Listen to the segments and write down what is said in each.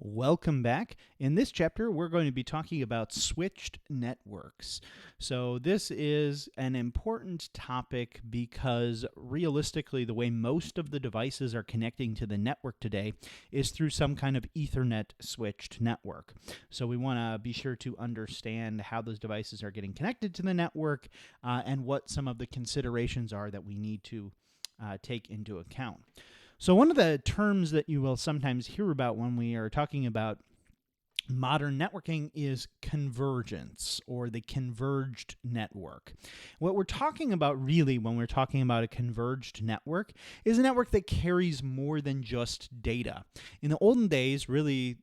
Welcome back. In this chapter, we're going to be talking about switched networks. So this is an important topic because realistically, the way most of the devices are connecting to the network today is through some kind of Ethernet switched network. So we want to be sure to understand how those devices are getting connected to the network and what some of the considerations are that we need to take into account. So one of the terms that you will sometimes hear about when we are talking about modern networking is convergence, or the converged network. What we're talking about really when we're talking about a converged network is a network that carries more than just data. In the olden days, really,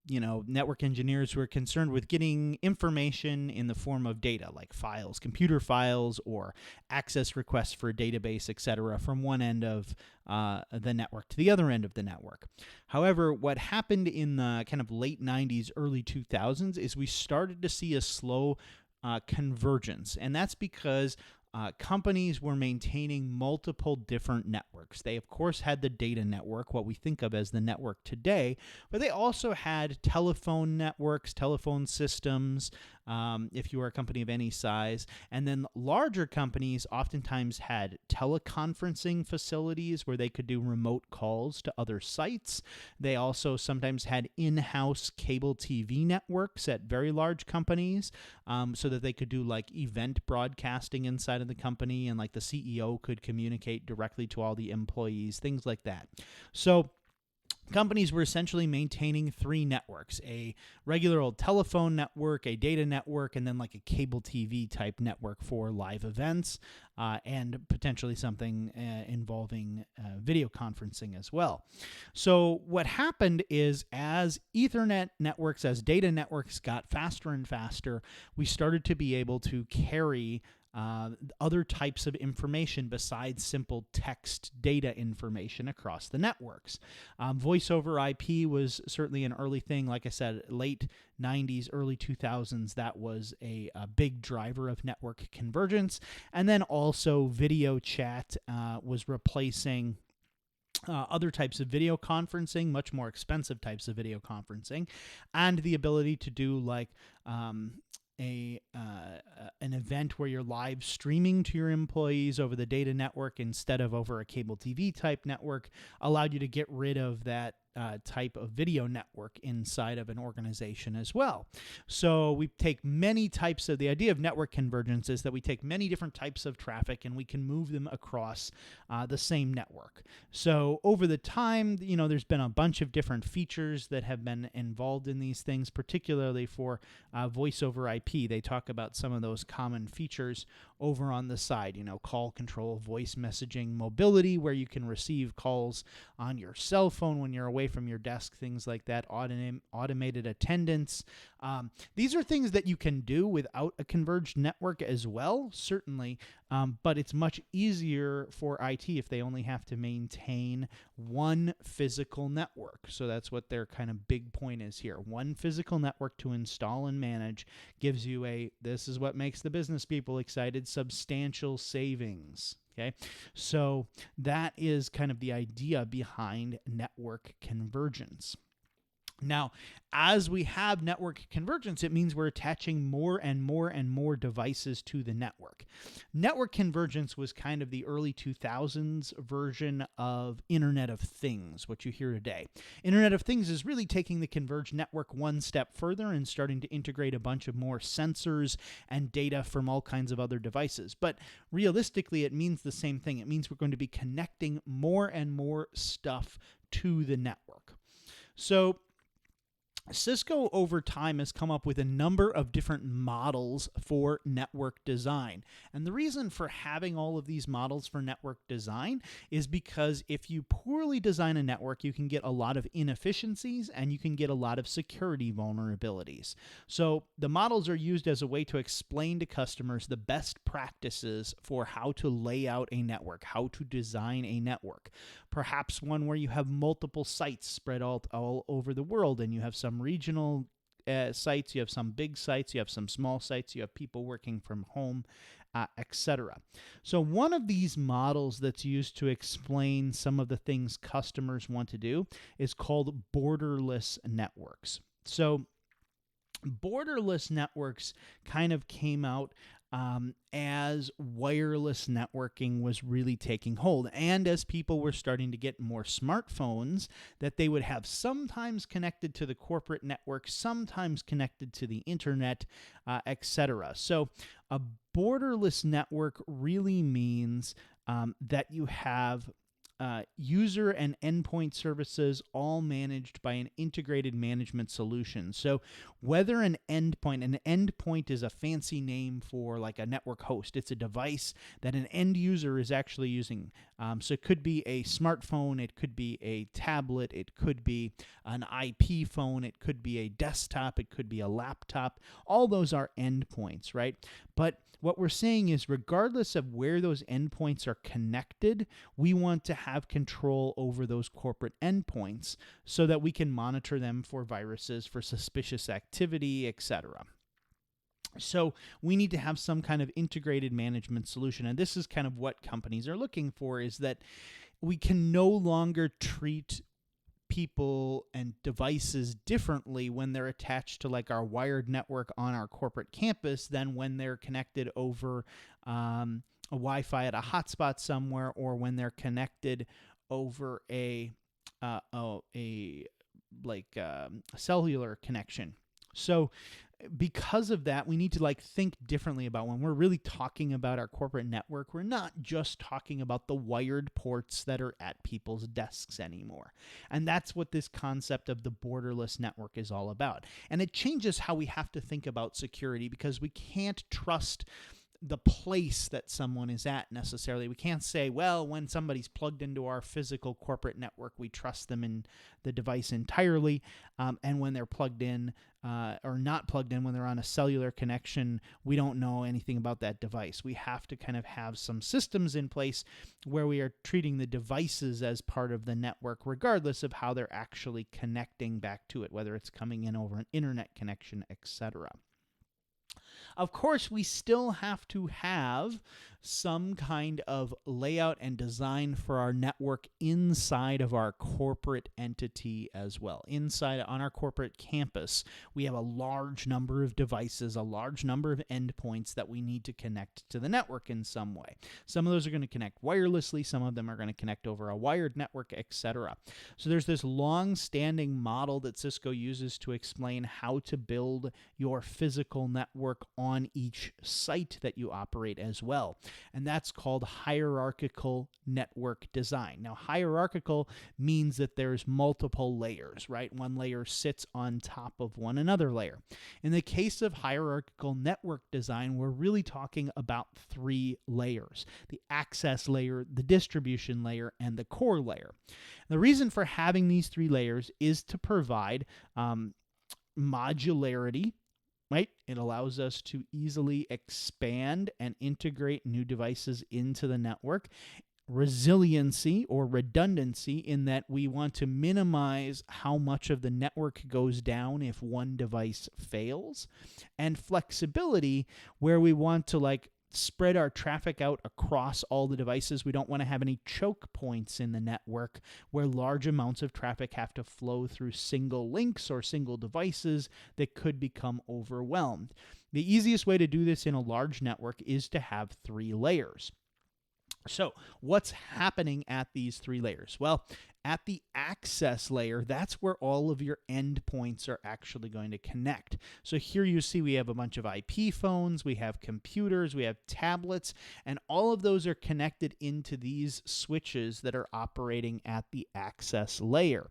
network engineers were concerned with getting information in the form of data, like files, computer files, or access requests for a database, etc., from one end of the network to the other end of the network. However, what happened in the kind of late 90s, early 2000s is we started to see a slow convergence, and that's because companies were maintaining multiple different networks. They, of course, had the data network, what we think of as the network today, but they also had telephone networks, telephone systems, if you were a company of any size. And then larger companies oftentimes had teleconferencing facilities where they could do remote calls to other sites. They also sometimes had in-house cable TV networks at very large companies, so that they could do like event broadcasting inside of the company, and like the CEO could communicate directly to all the employees, things like that. So companies were essentially maintaining three networks: a regular old telephone network, a data network, and then like a cable TV type network for live events, and potentially something involving video conferencing as well. So what happened is, as Ethernet networks, as data networks got faster and faster, we started to be able to carry other types of information besides simple text data information across the networks. Voice over IP was certainly an early thing. Like I said, late 90s, early 2000s, that was a big driver of network convergence. And then also video chat was replacing other types of video conferencing, much more expensive types of video conferencing, and the ability to do like an event where you're live streaming to your employees over the data network instead of over a cable TV type network allowed you to get rid of that type of video network inside of an organization as well. So we take many types of, the idea of network convergence is that we take many different types of traffic and we can move them across the same network. So over the time, there's been a bunch of different features that have been involved in these things, particularly for voice over IP. They talk about some of those common features over on the side, call control, voice messaging, mobility, where you can receive calls on your cell phone when you're away from your desk, things like that, automated attendance. These are things that you can do without a converged network as well, certainly, but it's much easier for IT if they only have to maintain one physical network. So that's what their kind of big point is here. One physical network to install and manage gives you this is what makes the business people excited, substantial savings. Okay, so that is kind of the idea behind network convergence. Now, as we have network convergence, it means we're attaching more and more and more devices to the network. Network convergence was kind of the early 2000s version of Internet of Things, what you hear today. Internet of Things is really taking the converged network one step further and starting to integrate a bunch of more sensors and data from all kinds of other devices. But realistically, it means the same thing. It means we're going to be connecting more and more stuff to the network. So Cisco over time has come up with a number of different models for network design. And the reason for having all of these models for network design is because if you poorly design a network, you can get a lot of inefficiencies and you can get a lot of security vulnerabilities. So the models are used as a way to explain to customers the best practices for how to lay out a network, how to design a network. Perhaps one where you have multiple sites spread all over the world, and you have some regional sites, you have some big sites, you have some small sites, you have people working from home, etc. So one of these models that's used to explain some of the things customers want to do is called borderless networks. So borderless networks kind of came out as wireless networking was really taking hold, and as people were starting to get more smartphones that they would have sometimes connected to the corporate network, sometimes connected to the internet, etc. So a borderless network really means that you have user and endpoint services all managed by an integrated management solution. So whether an endpoint is a fancy name for like a network host. It's a device that an end user is actually using. So it could be a smartphone, it could be a tablet, it could be an IP phone, it could be a desktop, it could be a laptop. All those are endpoints, right? But what we're saying is regardless of where those endpoints are connected, we want to have control over those corporate endpoints so that we can monitor them for viruses, for suspicious activity, etc. So we need to have some kind of integrated management solution. And this is kind of what companies are looking for, is that we can no longer treat people and devices differently when they're attached to like our wired network on our corporate campus than when they're connected over a Wi-Fi at a hotspot somewhere, or when they're connected over a cellular connection. So because of that, we need to like think differently about when we're really talking about our corporate network. We're not just talking about the wired ports that are at people's desks anymore. And that's what this concept of the borderless network is all about. And it changes how we have to think about security, because we can't trust the place that someone is at necessarily. We can't say, well, when somebody's plugged into our physical corporate network, we trust them in the device entirely. And when they're plugged in or not plugged in, when they're on a cellular connection, we don't know anything about that device. We have to kind of have some systems in place where we are treating the devices as part of the network, regardless of how they're actually connecting back to it, whether it's coming in over an internet connection, etc. Of course, we still have to have some kind of layout and design for our network inside of our corporate entity as well. Inside on our corporate campus, we have a large number of devices, a large number of endpoints that we need to connect to the network in some way. Some of those are going to connect wirelessly, some of them are going to connect over a wired network, etc. So there's this long-standing model that Cisco uses to explain how to build your physical network on each site that you operate as well. And that's called hierarchical network design. Now, hierarchical means that there's multiple layers, right? One layer sits on top of one another layer. In the case of hierarchical network design, we're really talking about 3 layers: the access layer, the distribution layer, and the core layer. The reason for having these 3 layers is to provide modularity, right? It allows us to easily expand and integrate new devices into the network. Resiliency or redundancy, in that we want to minimize how much of the network goes down if one device fails. And flexibility, where we want to spread our traffic out across all the devices. We don't want to have any choke points in the network where large amounts of traffic have to flow through single links or single devices that could become overwhelmed. The easiest way to do this in a large network is to have 3 layers. So what's happening at these 3 layers? Well, at the access layer, that's where all of your endpoints are actually going to connect. So here you see we have a bunch of IP phones, we have computers, we have tablets, and all of those are connected into these switches that are operating at the access layer.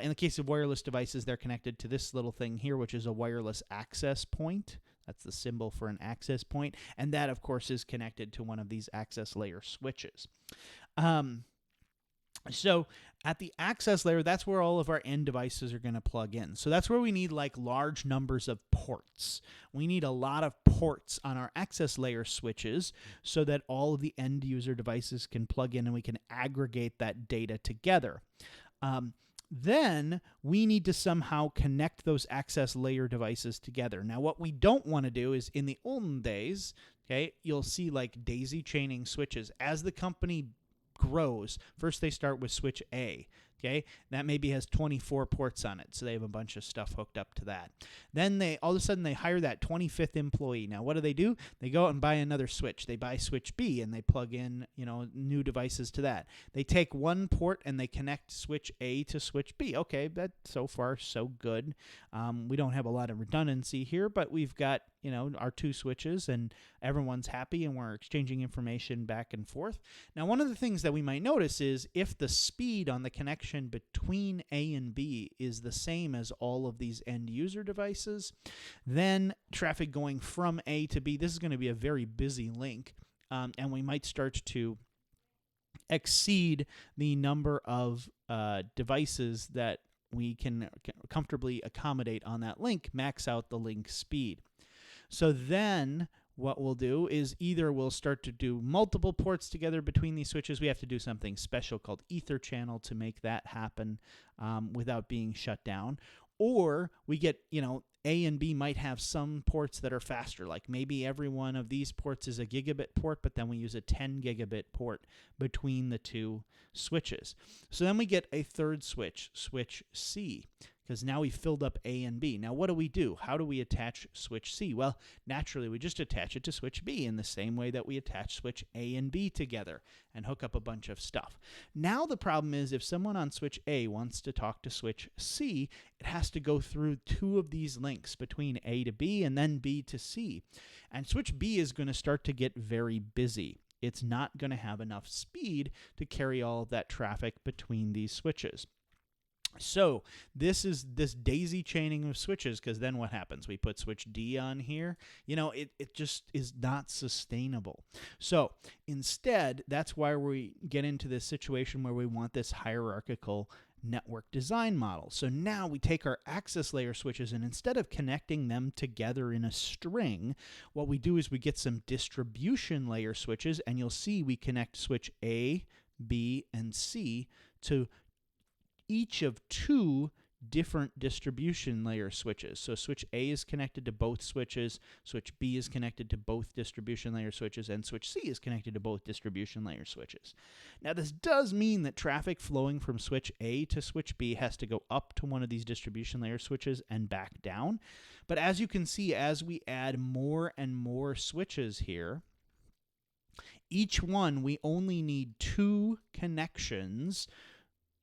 In the case of wireless devices, they're connected to this little thing here, which is a wireless access point. That's the symbol for an access point. And that, of course, is connected to one of these access layer switches. So at the access layer, that's where all of our end devices are going to plug in. So that's where we need large numbers of ports. We need a lot of ports on our access layer switches so that all of the end user devices can plug in and we can aggregate that data together. Then we need to somehow connect those access layer devices together. Now, what we don't want to do is, in the olden days, okay, you'll see like daisy chaining switches. As the company grows, first they start with switch A. Okay, that maybe has 24 ports on it, so they have a bunch of stuff hooked up to that. Then they all of a sudden they hire that 25th employee. Now what do? They go out and buy another switch. They buy switch B and they plug in, new devices to that. They take one port and they connect switch A to switch B. Okay, that so far so good. We don't have a lot of redundancy here, but we've got our two switches and everyone's happy and we're exchanging information back and forth. Now, one of the things that we might notice is if the speed on the connection between A and B is the same as all of these end user devices, then traffic going from A to B, this is going to be a very busy link, and we might start to exceed the number of devices that we can comfortably accommodate on that link, max out the link speed. So then what we'll do is either we'll start to do multiple ports together between these switches. We have to do something special called Ether channel to make that happen without being shut down. Or we get, A and B might have some ports that are faster. Like maybe every one of these ports is a gigabit port, but then we use a 10 gigabit port between the two switches. So then we get a third switch, switch C, because now we filled up A and B. Now what do? How do we attach switch C? Well, naturally we just attach it to switch B in the same way that we attach switch A and B together and hook up a bunch of stuff. Now the problem is if someone on switch A wants to talk to switch C, it has to go through two of these links between A to B and then B to C. And switch B is going to start to get very busy. It's not going to have enough speed to carry all of that traffic between these switches. So this is this daisy chaining of switches, because then what happens? We put switch D on here. It just is not sustainable. So instead, that's why we get into this situation where we want this hierarchical network design model. So now we take our access layer switches, and instead of connecting them together in a string, what we do is we get some distribution layer switches, and you'll see we connect switch A, B, and C to each of two different distribution layer switches. So switch A is connected to both switches, switch B is connected to both distribution layer switches, and switch C is connected to both distribution layer switches. Now this does mean that traffic flowing from switch A to switch B has to go up to one of these distribution layer switches and back down. But as you can see, as we add more and more switches here, each one we only need two connections,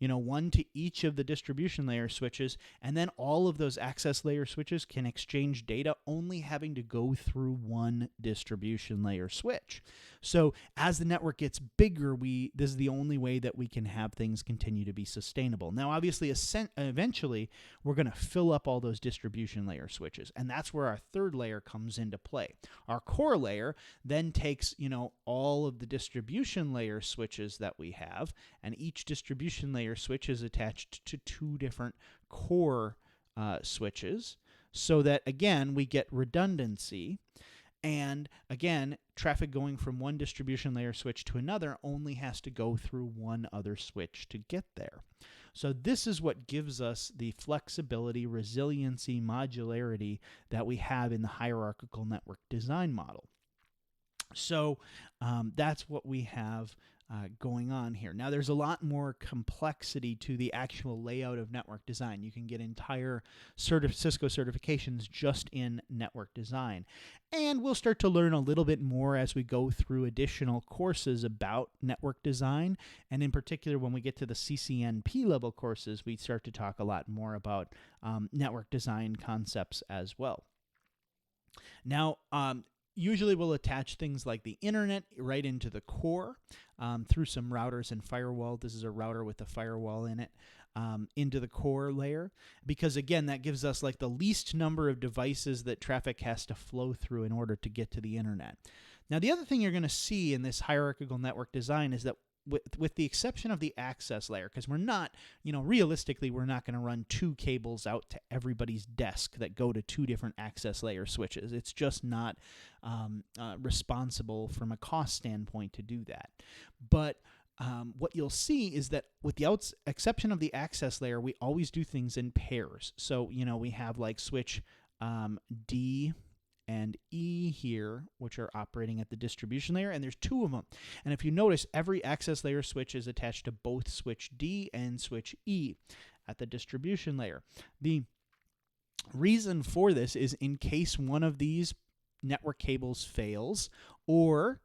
one to each of the distribution layer switches, and then all of those access layer switches can exchange data only having to go through one distribution layer switch. So as the network gets bigger, this is the only way that we can have things continue to be sustainable. Now, obviously, eventually, we're going to fill up all those distribution layer switches, and that's where our third layer comes into play. Our core layer then takes, all of the distribution layer switches that we have, and each distribution layer switch is attached to two different core switches, so that, again, we get redundancy. And again, traffic going from one distribution layer switch to another only has to go through one other switch to get there. So this is what gives us the flexibility, resiliency, modularity that we have in the hierarchical network design model. So that's what we have going on here. Now, there's a lot more complexity to the actual layout of network design. You can get entire Cisco certifications just in network design. And we'll start to learn a little bit more as we go through additional courses about network design. And in particular, when we get to the CCNP level courses, we start to talk a lot more about network design concepts as well. Now, usually we'll attach things like the internet right into the core through some routers and firewall. This is a router with a firewall in it, into the core layer, because again, that gives us like the least number of devices that traffic has to flow through in order to get to the internet. Now, the other thing you're going to see in this hierarchical network design is that with the exception of the access layer, because we're not, realistically, we're not going to run two cables out to everybody's desk that go to two different access layer switches. It's just not responsible from a cost standpoint to do that. But what you'll see is that with the exception of the access layer, we always do things in pairs. So, we have like switch D and E here, which are operating at the distribution layer, and there's two of them. And if you notice, every access layer switch is attached to both switch D and switch E at the distribution layer. The reason for this is in case one of these network cables fails, or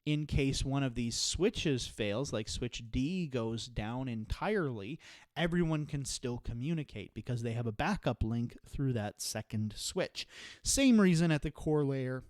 in case one of these switches fails, like switch D goes down entirely, everyone can still communicate because they have a backup link through that second switch. Same reason at the core layer.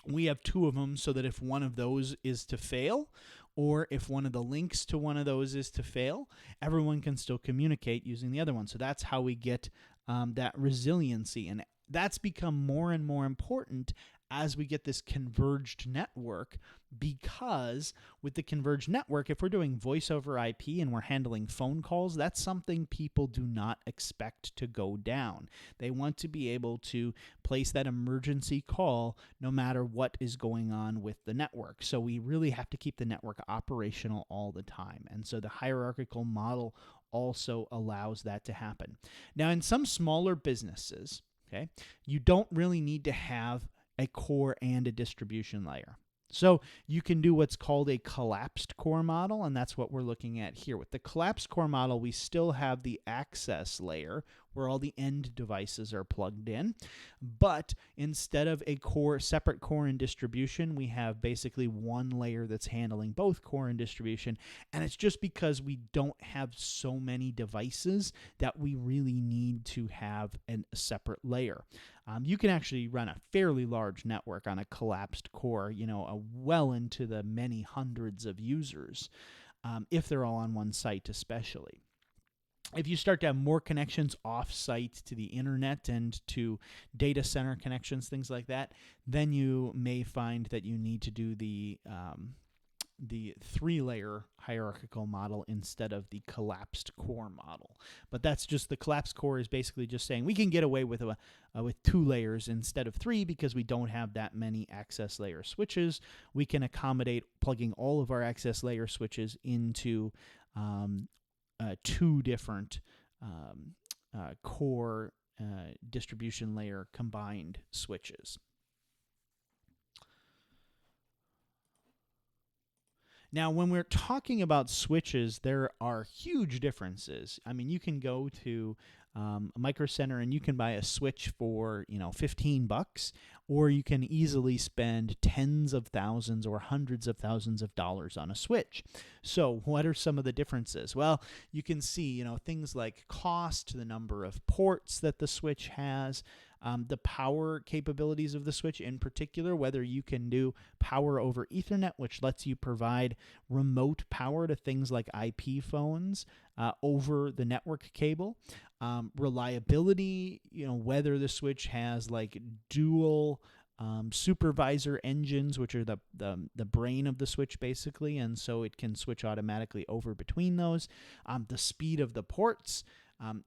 We have two of them so that if one of those is to fail, or if one of the links to one of those is to fail, everyone can still communicate using the other one. So that's how we get that resiliency. And that's become more and more important as we get this converged network, because with the converged network, if we're doing voice over IP and we're handling phone calls, that's something people do not expect to go down. They want to be able to place that emergency call no matter what is going on with the network. So we really have to keep the network operational all the time. And so the hierarchical model also allows that to happen. Now, in some smaller businesses, okay, you don't really need to have a core and a distribution layer. So you can do what's called a collapsed core model, and that's what we're looking at here. With the collapsed core model, we still have the access layer where all the end devices are plugged in, but instead of a core, separate core and distribution, we have basically one layer that's handling both core and distribution, and it's just because we don't have so many devices that we really need to have a separate layer. You can actually run a fairly large network on a collapsed core, well into the many hundreds of users, if they're all on one site especially. If you start to have more connections off-site to the internet and to data center connections, things like that, then you may find that you need to do the three-layer hierarchical model instead of the collapsed core model. But that's just, the collapsed core is basically just saying we can get away with two layers instead of three because we don't have that many access layer switches. We can accommodate plugging all of our access layer switches into two different core distribution layer combined switches. Now, when we're talking about switches, there are huge differences. I mean, you can go to a Micro Center and you can buy a switch for, $15, or you can easily spend tens of thousands or hundreds of thousands of dollars on a switch. So what are some of the differences? Well, you can see, things like cost, the number of ports that the switch has, the power capabilities of the switch in particular, whether you can do power over Ethernet, which lets you provide remote power to things like IP phones over the network cable, reliability, whether the switch has like dual supervisor engines, which are the brain of the switch basically, and so it can switch automatically over between those, the speed of the ports,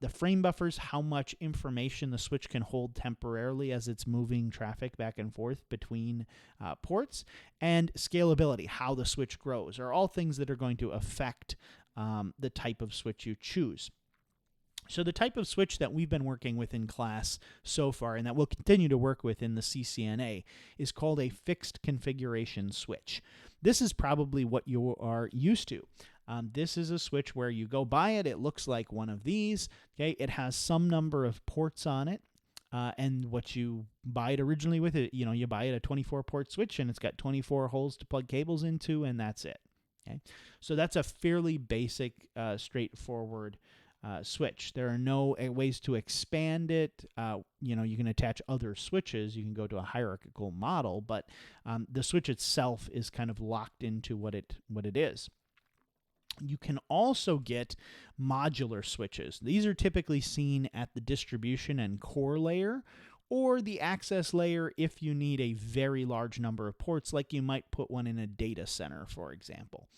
the frame buffers, how much information the switch can hold temporarily as it's moving traffic back and forth between ports, and scalability, how the switch grows, are all things that are going to affect the type of switch you choose. So the type of switch that we've been working with in class so far, and that we'll continue to work with in the CCNA, is called a fixed configuration switch. This is probably what you are used to. This is a switch where you go buy it. It looks like one of these. Okay, it has some number of ports on it. And what you buy it originally with, you buy it a 24-port switch, and it's got 24 holes to plug cables into, and that's it. Okay, so that's a fairly basic, straightforward switch. There are no ways to expand it. You can attach other switches. You can go to a hierarchical model, but the switch itself is kind of locked into what it is. You can also get modular switches. These are typically seen at the distribution and core layer, or the access layer if you need a very large number of ports, like you might put one in a data center, for example.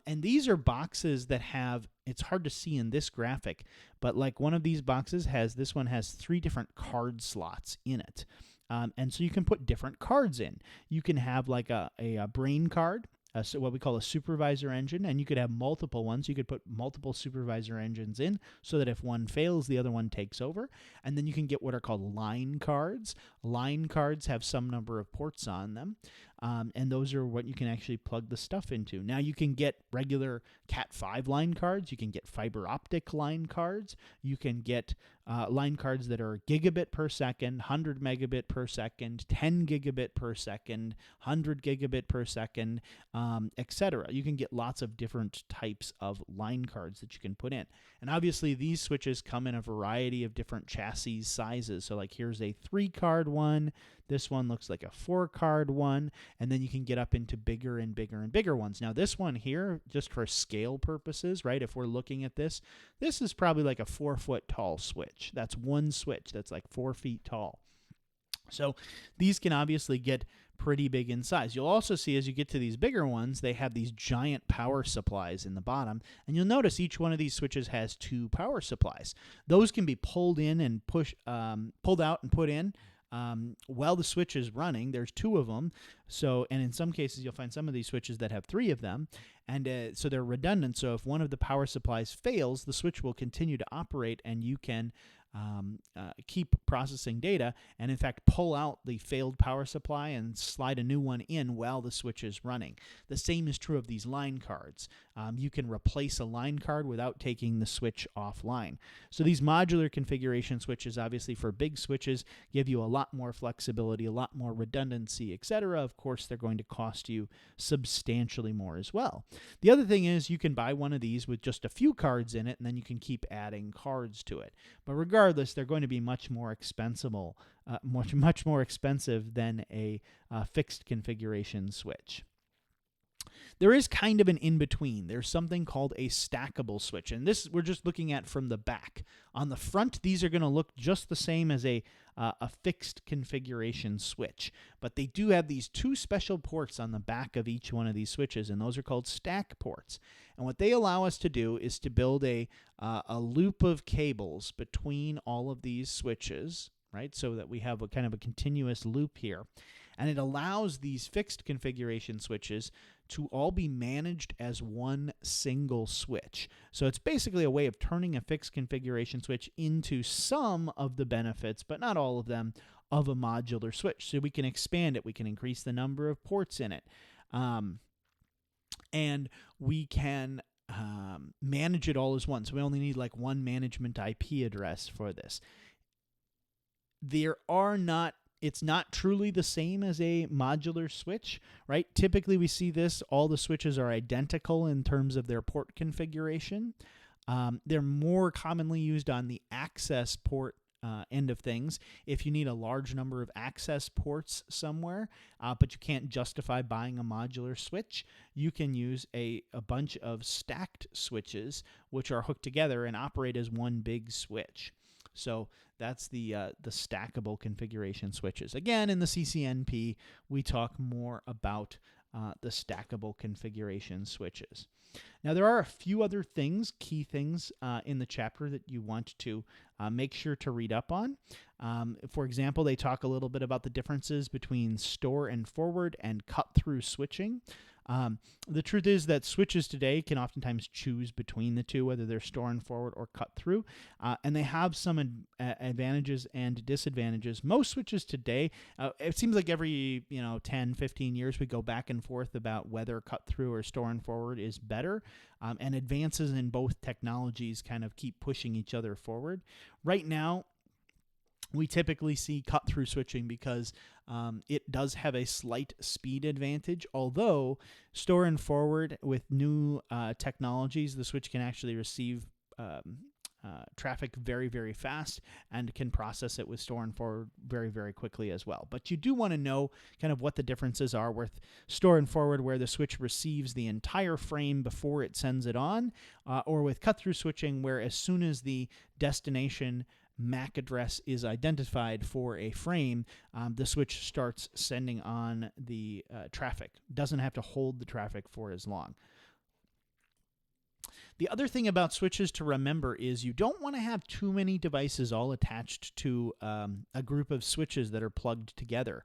And these are boxes that have, it's hard to see in this graphic, but like one of these boxes this one has 3 different card slots in it. And so you can put different cards in. You can have like a brain card, so what we call a supervisor engine, and you could have multiple ones. You could put multiple supervisor engines in so that if one fails, the other one takes over. And then you can get what are called line cards. Line cards have some number of ports on them, and those are what you can actually plug the stuff into. Now you can get regular Cat5 line cards. You can get fiber optic line cards. You can get line cards that are gigabit per second, 100 megabit per second, 10 gigabit per second, 100 gigabit per second, etc. You can get lots of different types of line cards that you can put in. And obviously these switches come in a variety of different chassis sizes. So like here's a 3-card one. This one looks like a 4-card one, and then you can get up into bigger and bigger and bigger ones. Now this one here, just for scale purposes, right, if we're looking at this, this is probably like a 4-foot tall switch. That's one switch that's like 4 feet tall. So these can obviously get pretty big in size. You'll also see as you get to these bigger ones, they have these giant power supplies in the bottom, and you'll notice each one of these switches has 2 power supplies. Those can be pulled in and pulled out and put in while the switch is running. There's 2 of them. So, and in some cases, you'll find some of these switches that have 3 of them. And so they're redundant. So if one of the power supplies fails, the switch will continue to operate, and you can keep processing data and, in fact, pull out the failed power supply and slide a new one in while the switch is running. The same is true of these line cards. You can replace a line card without taking the switch offline. So these modular configuration switches, obviously for big switches, give you a lot more flexibility, a lot more redundancy, etc. Of course, they're going to cost you substantially more as well. The other thing is you can buy one of these with just a few cards in it, and then you can keep adding cards to it. But regardless, they're going to be much more expensive than a fixed configuration switch. There is kind of an in-between. There's something called a stackable switch, and this we're just looking at from the back. On the front, these are going to look just the same as a fixed configuration switch, but they do have these 2 special ports on the back of each one of these switches, and those are called stack ports. And what they allow us to do is to build a loop of cables between all of these switches, right, so that we have a kind of a continuous loop here. And it allows these fixed configuration switches to all be managed as one single switch. So it's basically a way of turning a fixed configuration switch into some of the benefits, but not all of them, of a modular switch. So we can expand it. We can increase the number of ports in it. And we can manage it all as one. So we only need like one management IP address for this. It's not truly the same as a modular switch, right? Typically we see this, all the switches are identical in terms of their port configuration. They're more commonly used on the access port end of things. If you need a large number of access ports somewhere, but you can't justify buying a modular switch, you can use a bunch of stacked switches which are hooked together and operate as one big switch. So that's the stackable configuration switches. Again, in the CCNP, we talk more about the stackable configuration switches. Now, there are a few other things, key things in the chapter that you want to make sure to read up on. For example, they talk a little bit about the differences between store and forward and cut-through switching. The truth is that switches today can oftentimes choose between the two, whether they're store and forward or cut through, and they have some advantages and disadvantages. Most switches today, it seems like every 10, 15 years we go back and forth about whether cut through or store and forward is better, and advances in both technologies kind of keep pushing each other forward. Right now, we typically see cut-through switching because it does have a slight speed advantage, although store and forward with new technologies, the switch can actually receive traffic very, very fast and can process it with store and forward very, very quickly as well. But you do want to know kind of what the differences are with store and forward, where the switch receives the entire frame before it sends it on, or with cut-through switching, where as soon as the destination MAC address is identified for a frame, the switch starts sending on the traffic. Doesn't have to hold the traffic for as long. The other thing about switches to remember is you don't want to have too many devices all attached to a group of switches that are plugged together.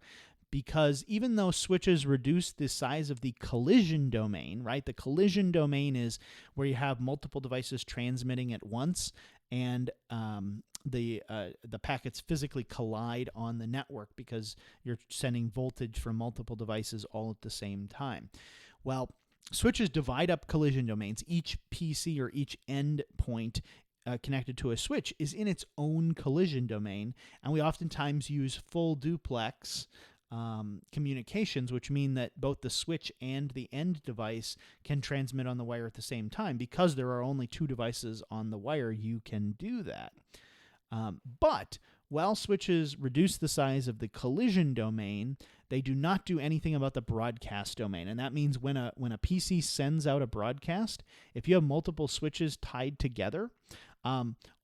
because even though switches reduce the size of the collision domain, right? The collision domain is where you have multiple devices transmitting at once, and the packets physically collide on the network because you're sending voltage from multiple devices all at the same time. Well, switches divide up collision domains. Each PC or each endpoint connected to a switch is in its own collision domain, and we oftentimes use full duplex communications, which mean that both the switch and the end device can transmit on the wire at the same time. Because there are only two devices on the wire, you can do that. But while switches reduce the size of the collision domain, they do not do anything about the broadcast domain. And that means when a PC sends out a broadcast, if you have multiple switches tied together,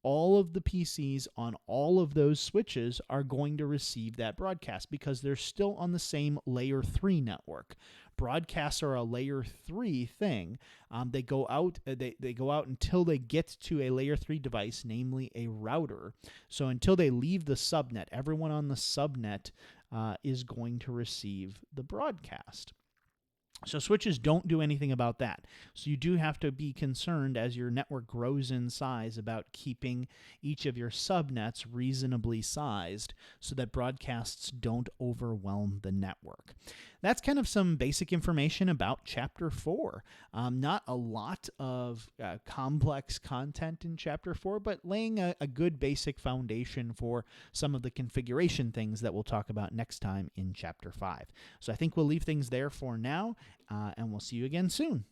all of the PCs on all of those switches are going to receive that broadcast because they're still on the same layer 3 network. Broadcasts are a layer 3 thing. They go out until they get to a layer 3 device, namely a router. So until they leave the subnet, everyone on the subnet is going to receive the broadcast. So switches don't do anything about that. So you do have to be concerned as your network grows in size about keeping each of your subnets reasonably sized so that broadcasts don't overwhelm the network. That's kind of some basic information about Chapter 4. Not a lot of complex content in Chapter 4, but laying a good basic foundation for some of the configuration things that we'll talk about next time in Chapter 5. So I think we'll leave things there for now, and we'll see you again soon.